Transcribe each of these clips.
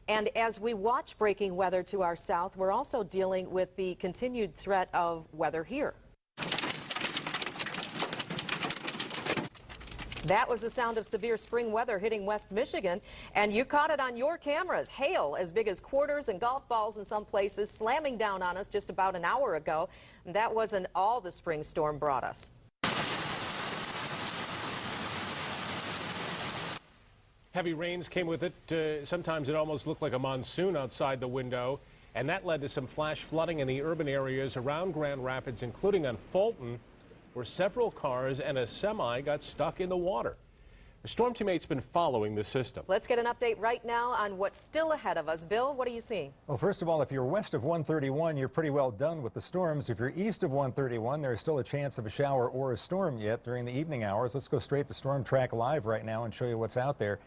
And as we watch breaking weather to our south, we're also dealing with the continued threat of weather here. That was the sound of severe spring weather hitting West Michigan, and you caught it on your cameras. Hail as big as quarters and golf balls in some places slamming down on us just about an hour ago. And that wasn't all the spring storm brought us. Heavy rains came with it. Sometimes it almost looked like a monsoon outside the window, and that led to some flash flooding in the urban areas around Grand Rapids, including on Fulton, where several cars and a semi got stuck in the water. The storm team 8's been following the system. Let's get an update right now on what's still ahead of us. Bill, what are you seeing? Well, first of all, if you're west of 131, you're pretty well done with the storms. If you're east of 131, there's still a chance of a shower or a storm yet during the evening hours. Let's go straight to Storm Track Live right now and show you what's out there.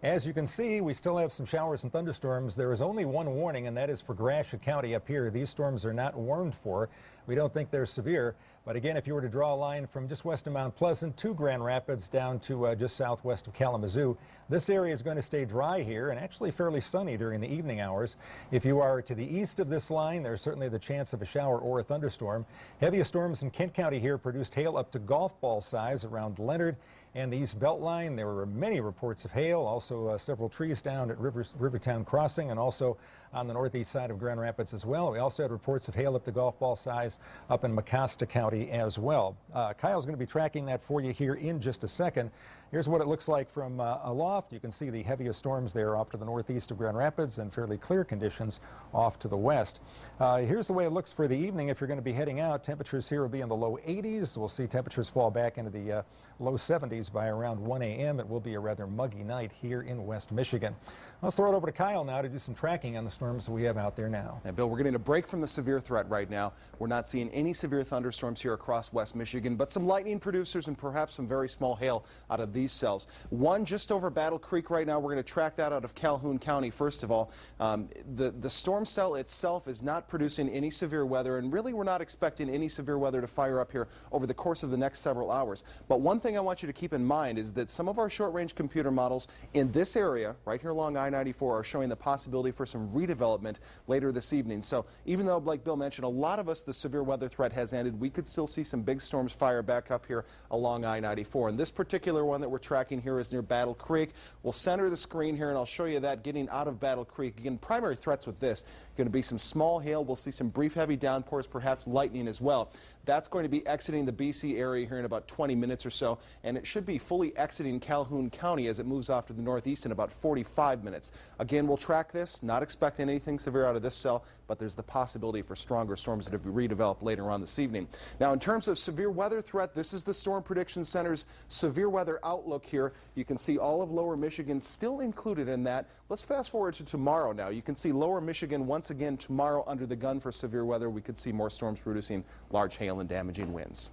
As you can see, we still have some showers and thunderstorms. There is only one warning, and that is for Gratiot County up here. These storms are not warned for. We don't think they're severe. But again, if you were to draw a line from just west of Mount Pleasant to Grand Rapids down to just southwest of Kalamazoo, this area is going to stay dry here and actually fairly sunny during the evening hours. If you are to the east of this line, there's certainly the chance of a shower or a thunderstorm. Heaviest storms in Kent County here produced hail up to golf ball size around Leonard and the East Beltline. There were many reports of hail, also several trees down at Rivertown Crossing and also on the northeast side of Grand Rapids as well. We also had reports of hail up to golf ball size up in Mecosta County as well. Kyle's going to be tracking that for you here in just a second. Here's what it looks like from aloft. You can see the heaviest storms there off to the northeast of Grand Rapids and fairly clear conditions off to the west. Here's the way it looks for the evening. If you're going to be heading out, temperatures here will be in the low 80s. We'll see temperatures fall back into the low 70s by around 1 a.m. It will be a rather muggy night here in West Michigan. Let's throw it over to Kyle now to do some tracking on the storms that we have out there now. And Bill, we're getting a break from the severe threat right now. We're not seeing any severe thunderstorms here across West Michigan, but some lightning producers and perhaps some very small hail out of these cells. One just over Battle Creek right now. We're going to track that out of Calhoun County. First of all, the storm cell itself is not producing any severe weather, and really we're not expecting any severe weather to fire up here over the course of the next several hours. But one thing I want you to keep in mind is that some of our short-range computer models in this area, right here along I-94, are showing the possibility for some redevelopment later this evening. So even though, like Bill mentioned, a lot of us, the severe weather threat has ended, we could still see some big storms fire back up here along I-94. And this particular one that we're tracking here is near Battle Creek. We'll center the screen here, and I'll show you that getting out of Battle Creek. Again, primary threats with this going to be some small hail. We'll see some brief heavy downpours, perhaps lightning as well. That's going to be exiting the BC area here in about 20 minutes or so, and it should be fully exiting Calhoun County as it moves off to the northeast in about 45 minutes. Again, we'll track this, not expecting anything severe out of this cell, but there's the possibility for stronger storms that have redeveloped later on this evening. Now, in terms of severe weather threat, this is the Storm Prediction Center's severe weather outlook here. You can see all of Lower Michigan still included in that. Let's fast forward to tomorrow now. You can see Lower Michigan once again tomorrow under the gun for severe weather. We could see more storms producing large hail and damaging winds.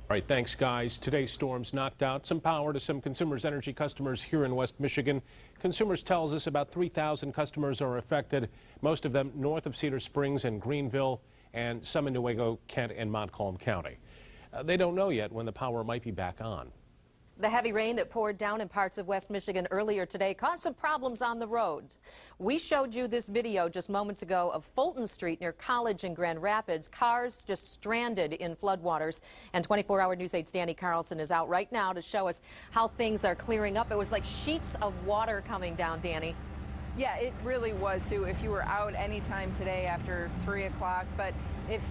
All right, thanks, guys. Today's storms knocked out some power to some Consumers Energy customers here in West Michigan. Consumers tells us about 3,000 customers are affected, most of them north of Cedar Springs and Greenville, and some in Newaygo, Kent, and Montcalm County. They don't know yet when the power might be back on. The heavy rain that poured down in parts of West Michigan earlier today caused some problems on the roads. We showed you this video just moments ago of Fulton Street near College in Grand Rapids. Cars just stranded in floodwaters. And 24-hour News 8's Danny Carlson is out right now to show us how things are clearing up. It was like sheets of water coming down, Danny. Yeah, it really was, Sue, if you were out anytime today after 3 o'clock. But if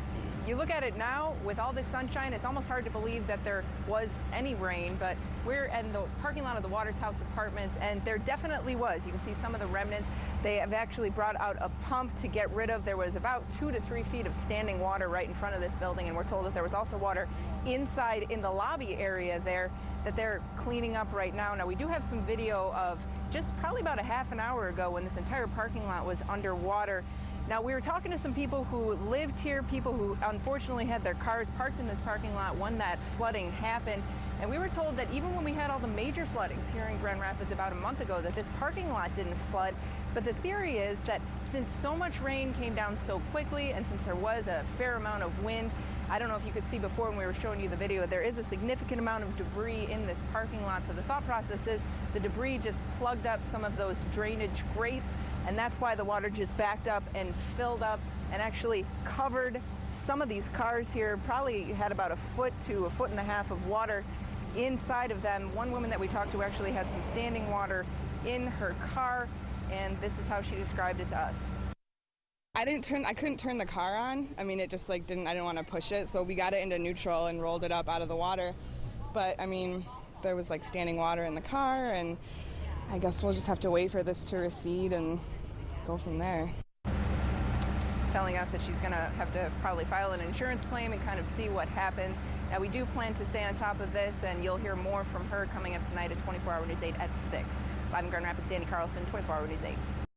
you look at it now, with all this sunshine, it's almost hard to believe that there was any rain, but we're in the parking lot of the Waters House Apartments, and there definitely was. You can see some of the remnants. They have actually brought out a pump to get rid of. There was about 2 to 3 feet of standing water right in front of this building, and we're told that there was also water inside in the lobby area there that they're cleaning up right now. Now, we do have some video of just probably about a half an hour ago when this entire parking lot was underwater. Now, we were talking to some people who lived here, people who unfortunately had their cars parked in this parking lot when that flooding happened. And we were told that even when we had all the major floodings here in Grand Rapids about a month ago, that this parking lot didn't flood. But the theory is that since so much rain came down so quickly and since there was a fair amount of wind, I don't know if you could see before when we were showing you the video, there is a significant amount of debris in this parking lot. So the thought process is the debris just plugged up some of those drainage grates and that's why the water just backed up and filled up and actually covered some of these cars here. Probably had about a foot to a foot and a half of water inside of them. One woman that we talked to actually had some standing water in her car, and this is how she described it to us. I couldn't turn the car on. I mean, it just like I didn't want to push it, so we got it into neutral and rolled it up out of the water. But I mean, there was like standing water in the car, and I guess we'll just have to wait for this to recede and go from there. Telling us that she's going to have to probably file an insurance claim and kind of see what happens. Now, we do plan to stay on top of this, and you'll hear more from her coming up tonight at 24 Hour News 8 at 6. Live in Grand Rapids, Sandy Carlson, 24 Hour News 8.